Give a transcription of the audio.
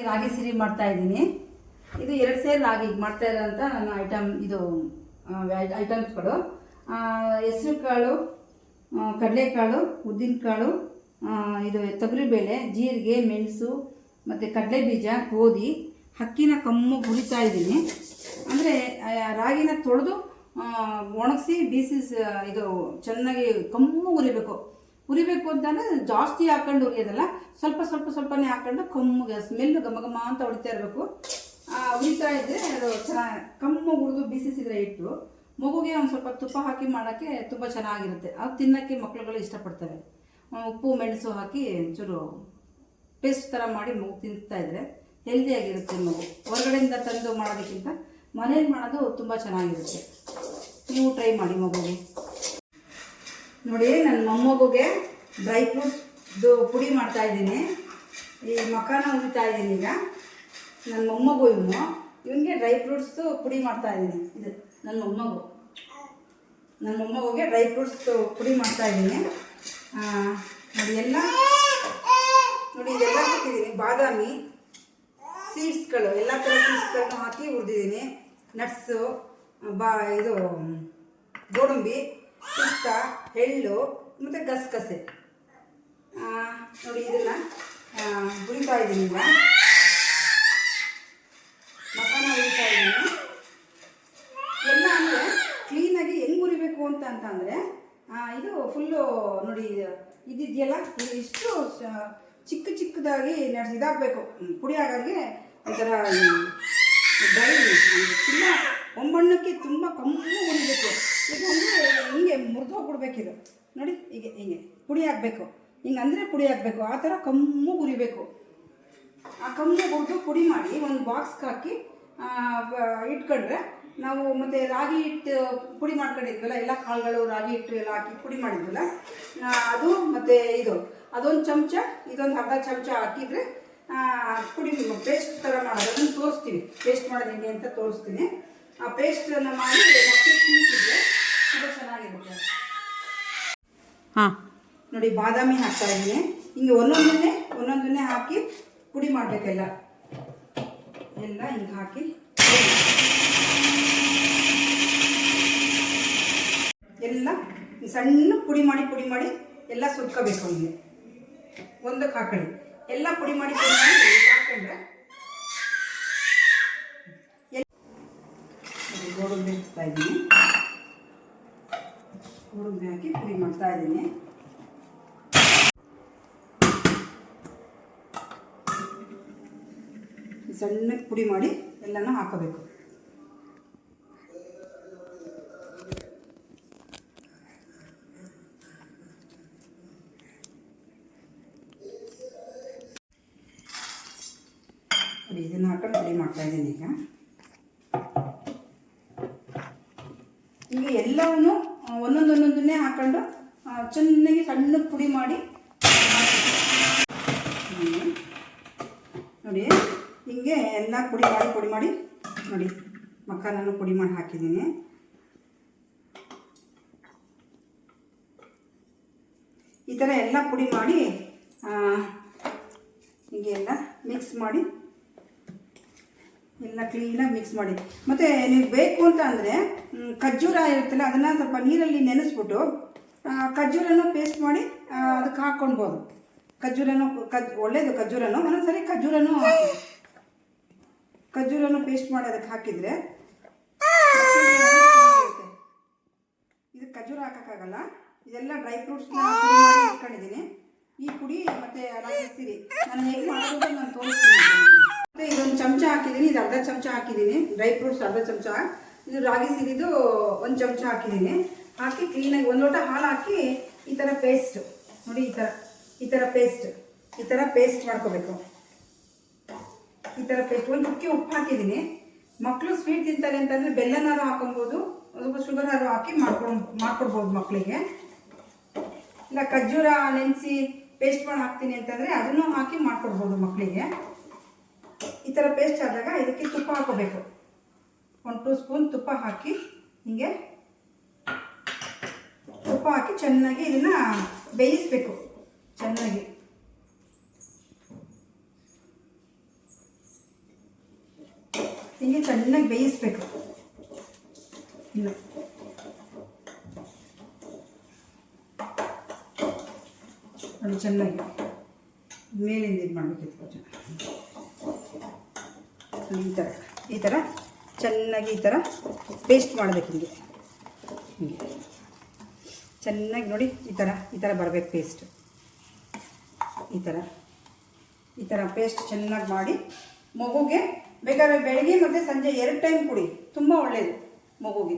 ರಾಗಿ ಸಿರಿ ಮಾಡ್ತಾ ಇದ್ದೀನಿ. ಇದು 2 ಸೇರು ರಾಗಿ ಮಾಡ್ತಾ ಇರೋಂಥ ನನ್ನ ಐಟಮ್ಸ್ಗಳು. ಹೆಸರು ಕಾಳು, ಕಡಲೆಕಾಳು, ಉದ್ದಿನಕಾಳು, ಇದು ತೊಗರಿಬೇಳೆ, ಜೀರಿಗೆ, ಮೆಣಸು ಮತ್ತು ಕಡಲೆ ಬೀಜ, ಗೋಧಿ, ಅಕ್ಕಿನ ಕಮ್ಮಗೆ ಹುರಿತಾ ಇದ್ದೀನಿ. ಅಂದರೆ ರಾಗಿನ ತೊಳೆದು ಒಣಗಿಸಿ ಬೀಸಿ ಇದು ಚೆನ್ನಾಗಿ ಕಮ್ಮಗೆ ಹುರಿಬೇಕು ಅಂತಂದರೆ ಜಾಸ್ತಿ ಹಾಕೊಂಡು ಹುರಿಯೋದಲ್ಲ, ಸ್ವಲ್ಪನೇ ಹಾಕೊಂಡು ಕಮ್ಮಗೆ ಸ್ಮೆಲ್ಲು ಘಮ ಅಂತ ಹೊಡಿತಾ ಇರಬೇಕು. ಹುರಿತಾ ಇದ್ದರೆ ಅದು ಚೆನ್ನಾಗಿ ಕಮ್ಮಗೆ ಹುರಿದು ಬೀಸಿಸಿದ್ರೆ ಇಟ್ಟು ಮಗುಗೆ ಒಂದು ಸ್ವಲ್ಪ ತುಪ್ಪ ಹಾಕಿ ಮಾಡೋಕ್ಕೆ ತುಂಬ ಚೆನ್ನಾಗಿರುತ್ತೆ. ಅದು ತಿನ್ನೋಕ್ಕೆ ಮಕ್ಕಳುಗಳು ಇಷ್ಟಪಡ್ತವೆ. ಉಪ್ಪು ಮೆಣಸು ಹಾಕಿ ಚೂರು ಪೇಸ್ಟ್ ಥರ ಮಾಡಿ ಮಗು ತಿಂತಾಯಿದ್ರೆ ಹೆಲ್ದಿಯಾಗಿರುತ್ತೆ. ಮಗು ಹೊರಗಡೆಯಿಂದ ತಂದು ಮಾಡೋದಕ್ಕಿಂತ ಮನೇಲಿ ಮಾಡೋದು ತುಂಬ ಚೆನ್ನಾಗಿರುತ್ತೆ. ನೀವು ಟ್ರೈ ಮಾಡಿ ಮಗುಗೆ. ನೋಡಿ, ನನ್ನ ಮೊಮ್ಮಗುಗೆ ಡ್ರೈ ಫ್ರೂಟ್ಸ್ದು ಪುಡಿ ಮಾಡ್ತಾಯಿದ್ದೀನಿ. ಈ ಮಕಾನ ಹುರಿತಾ ಇದ್ದೀನಿ. ಈಗ ನನ್ನ ಮೊಮ್ಮಗು ಇವನಿಗೆ ಡ್ರೈ ಫ್ರೂಟ್ಸ್ದು ಪುಡಿ ಮಾಡ್ತಾಯಿದ್ದೀನಿ. ಇದು ನನ್ನ ಮೊಮ್ಮಗುಗೆ ಡ್ರೈ ಫ್ರೂಟ್ಸ್ದು ಪುಡಿ ಮಾಡ್ತಾಯಿದ್ದೀನಿ. ನೋಡಿ ಇದೆಲ್ಲ ಹಾಕಿದ್ದೀನಿ. ಬಾದಾಮಿ ಸೀಡ್ಸ್ಗಳು, ಎಲ್ಲ ಥರ ಸೀಡ್ಸ್ಗಳನ್ನು ಹಾಕಿ ಹುರಿದಿದ್ದೀನಿ. ನಟ್ಸು, ಇದು ಗೋಡಂಬಿ, ಪಿಸ್ತಾ, ಎಳ್ಳು ಮತ್ತು ಗಸಗಸೆ. ನೋಡಿ ಇದನ್ನು ಹುರಿತಾ ಇದ್ದೀನಿ. ಈಗ ಮಸಾಲ ಹುರಿತಾ ಇದ್ದೀನಿ. ಎಲ್ಲ ಅಂದರೆ ಕ್ಲೀನಾಗಿ ಹೆಂಗೆ ಹುರಿಬೇಕು ಅಂತಂದರೆ ಇದು ಫುಲ್ಲು ನೋಡಿ, ಇದಿದೆಯಲ್ಲ, ಇದು ಇಷ್ಟು ಚಿಕ್ಕದಾಗಿ ಇದಾಗಬೇಕು. ಪುಡಿ ಆಗೋಕ್ಕೆ ಒಂಥರ ಡ್ರೈ, ತುಂಬ ಒಂಬಣ್ಣಕ್ಕೆ ತುಂಬ ಕಮ್ಮಿ ಹುರಿಬೇಕು. ಈಗ ಅಂದರೆ ಹಿಂಗೆ ಮುರಿದು ಹೋಗ್ಬಿಡ್ಬೇಕಿದು. ನೋಡಿ ಹಿಂಗೆ ಪುಡಿ ಆಗಬೇಕು. ಹಿಂಗಂದರೆ ಪುಡಿ ಆಗಬೇಕು. ಆ ಥರ ಕಮ್ಮು ಹುರಿಬೇಕು. ಆ ಕಮ್ಮು ಹುರಿದು ಪುಡಿ ಮಾಡಿ ಒಂದು ಬಾಕ್ಸ್ಗೆ ಹಾಕಿ ಇಟ್ಕೊಂಡ್ರೆ ನಾವು ಮತ್ತು ರಾಗಿ ಹಿಟ್ಟು ಪುಡಿ ಮಾಡ್ಕೊಂಡಿದ್ವಲ್ಲ, ಎಲ್ಲ ಕಾಳುಗಳು ರಾಗಿ ಹಿಟ್ಟು ಎಲ್ಲ ಹಾಕಿ ಪುಡಿ ಮಾಡಿದ್ವಲ್ಲ, ಅದು ಮತ್ತು ಅದೊಂದು ಚಮಚ, ಇದೊಂದು ಅರ್ಧ ಚಮಚ ಹಾಕಿದರೆ ಪುಡಿ ಪೇಸ್ಟ್ ಥರ ಮಾಡೋದು. ಅದನ್ನು ತೋರಿಸ್ತೀನಿ, ಪೇಸ್ಟ್ ಮಾಡೋದು ಹೆಂಗೆ ಅಂತ ತೋರಿಸ್ತೀನಿ. ಆ ಪೇಸ್ಟನ್ನು ಮಾಡಿ ಮತ್ತೆ ತಿಂತಿದ್ರೆ ತುಂಬ ಚೆನ್ನಾಗಿರುತ್ತೆ. ನೋಡಿ, ಬಾದಾಮಿ ಹಾಕ್ತಾಯಿದ್ದೀನಿ. ಹಿಂಗೆ ಒಂದೊಂದನ್ನೇ ಹಾಕಿ ಪುಡಿ ಮಾಡಬೇಕೆಲ್ಲ. ಎಲ್ಲ ಹಿಂಗೆ ಹಾಕಿ ಎಲ್ಲ ಸಣ್ಣ ಪುಡಿ ಮಾಡಿ ಎಲ್ಲ ಸುಟ್ಕೋಬೇಕು. ಹಿಂಗೆ ಒಂದಕ್ಕೆ ಹಾಕೊಳ್ಳಿ. ಎಲ್ಲ ಪುಡಿ ಮಾಡಿ ಹಾಕೊಂಡ್ರೆ ಗೋಡಂಬಿ ಹಾಕ್ತಾ ಇದ್ದೀನಿ. ಗೋಡಂಬಿ ಹಾಕಿ ಪುಡಿ ಮಾಡ್ತಾ ಇದ್ದೀನಿ. ಸಣ್ಣಕ್ಕೆ ಪುಡಿ ಮಾಡಿ ಎಲ್ಲನೂ ಹಾಕಬೇಕು. ಇದನ್ನು ಹಾಕೊಂಡು ಪುಡಿ ಮಾಡ್ತಾ ಇದ್ದೀನಿ. ಈಗ ಎಲ್ಲವನ್ನೂ ಒಂದೊಂದನ್ನೇ ಹಾಕೊಂಡು ಚೆನ್ನಾಗಿ ಸಣ್ಣಕ್ಕೆ ಪುಡಿ ಮಾಡಿ ನೋಡಿ. ಹಿಂಗೆ ಎಲ್ಲ ಪುಡಿ ಮಾಡಿ ನೋಡಿ, ಮಕಾನನ್ನು ಪುಡಿ ಮಾಡಿ ಹಾಕಿದ್ದೀನಿ. ಈ ಥರ ಎಲ್ಲ ಪುಡಿ ಮಾಡಿ ಹೀಗೆ ಎಲ್ಲ ಮಿಕ್ಸ್ ಮಾಡಿ ಎಲ್ಲ ಕ್ಲೀನಾಗಿ ಮಿಕ್ಸ್ ಮಾಡಿ. ಮತ್ತು ನೀವು ಬೇಕು ಅಂತ ಅಂದರೆ ಖರ್ಜೂರ ಇರುತ್ತಲ್ಲ, ಅದನ್ನು ಸ್ವಲ್ಪ ನೀರಲ್ಲಿ ನೆನೆಸ್ಬಿಟ್ಟು ಖರ್ಜೂರನೂ ಪೇಸ್ಟ್ ಮಾಡಿ ಅದಕ್ಕೆ ಹಾಕ್ಕೊಳ್ಬೋದು. ಖರ್ಜೂರನೂ ಒಳ್ಳೆಯದು. ಒಂದೊಂದ್ಸರಿ ಖರ್ಜೂರನೂ ಪೇಸ್ಟ್ ಮಾಡಿ ಅದಕ್ಕೆ ಹಾಕಿದರೆ, ಇದು ಖರ್ಜೂರ ಹಾಕೋಕ್ಕಾಗಲ್ಲ. ಇದೆಲ್ಲ ಡ್ರೈ ಫ್ರೂಟ್ಸ್ನ ಪುಡಿ ಮಾಡಿ ಇಟ್ಕೊಂಡಿದ್ದೀನಿ. ಈ ಪುಡಿ ಮತ್ತು ರಾಗಿ ಸಿರಿ ನಾನು ಹೇಗೆ ಮಾಡೋದು ನಾನು ತೋರಿಸ್ತೀನಿ. ಮತ್ತು ಇದೊಂದು ಚಮಚ ಹಾಕಿದ್ದೀನಿ, ಇದು ಅರ್ಧ ಚಮಚ ಹಾಕಿದ್ದೀನಿ. ಡ್ರೈ ಫ್ರೂಟ್ಸ್ ಅರ್ಧ ಚಮಚ, ಇದು ರಾಗಿ ಸಿರಿದು 1 ಚಮಚ ಹಾಕಿದ್ದೀನಿ. ಹಾಕಿ ಕ್ಲೀನಾಗಿ 1 ಲೋಟ ಹಾಲು ಹಾಕಿ ಈ ಥರ ಪೇಸ್ಟ್ ನೋಡಿ, ಈ ಥರ ಪೇಸ್ಟ್ ಮಾಡ್ಕೋಬೇಕು. ಈ ಥರ ಪೇಸ್ಟ್. 1 ಚುಕ್ಕಿ ಉಪ್ಪು ಹಾಕಿದ್ದೀನಿ. ಮಕ್ಕಳು ಸ್ವೀಟ್ ತಿಂತಾರೆ ಅಂತಂದರೆ ಬೆಲ್ಲನಾರು ಹಾಕೊಬೋದು, ಸ್ವಲ್ಪ ಶುಗರಾರು ಹಾಕಿ ಮಾಡ್ಕೊಡ್ಬೋದು ಮಕ್ಕಳಿಗೆ. ಇಲ್ಲ ಖರ್ಜೂರ ನೆನೆಸಿ ಪೇಸ್ಟ್ ಮಾಡಿ ಹಾಕ್ತೀನಿ ಅಂತಂದರೆ ಅದನ್ನು ಹಾಕಿ ಮಾಡ್ಕೊಡ್ಬೋದು ಮಕ್ಕಳಿಗೆ. ಈ ಥರ ಪೇಸ್ಟ್ ಆದಾಗ ಇದಕ್ಕೆ ತುಪ್ಪ ಹಾಕೋಬೇಕು. 1 2 ಸ್ಪೂನ್ ತುಪ್ಪ ಹಾಕಿ ಹಿಂಗೆ ತುಪ್ಪ ಹಾಕಿ ಚೆನ್ನಾಗಿ ಇದನ್ನು ಬೇಯಿಸಬೇಕು. ಚೆನ್ನಾಗಿ ಹಿಂಗೆ ಚೆನ್ನಾಗಿ ಬೇಯಿಸ್ಬೇಕು. ಇನ್ನು ಅದು ಚೆನ್ನಾಗಿ ಮೇಲಿಂದ ಇದು ಮಾಡಬೇಕಿತ್ತು. ಈ ಥರ ಚೆನ್ನಾಗಿ ಈ ಥರ ಪೇಸ್ಟ್ ಮಾಡಬೇಕು. ಹಿಂಗೆ ಚೆನ್ನಾಗಿ ನೋಡಿ, ಈ ಥರ ಬರಬೇಕು ಪೇಸ್ಟ್. ಈ ಥರ ಪೇಸ್ಟ್ ಚೆನ್ನಾಗಿ ಮಾಡಿ ಮಗುಗೆ ಬೇಕಾದ್ರೆ ಬೆಳಗ್ಗೆ ಮತ್ತು ಸಂಜೆ 2 ಟೈಮ್ ಕೊಡಿ, ತುಂಬ ಒಳ್ಳೆಯದು ಮಗುಗೆ.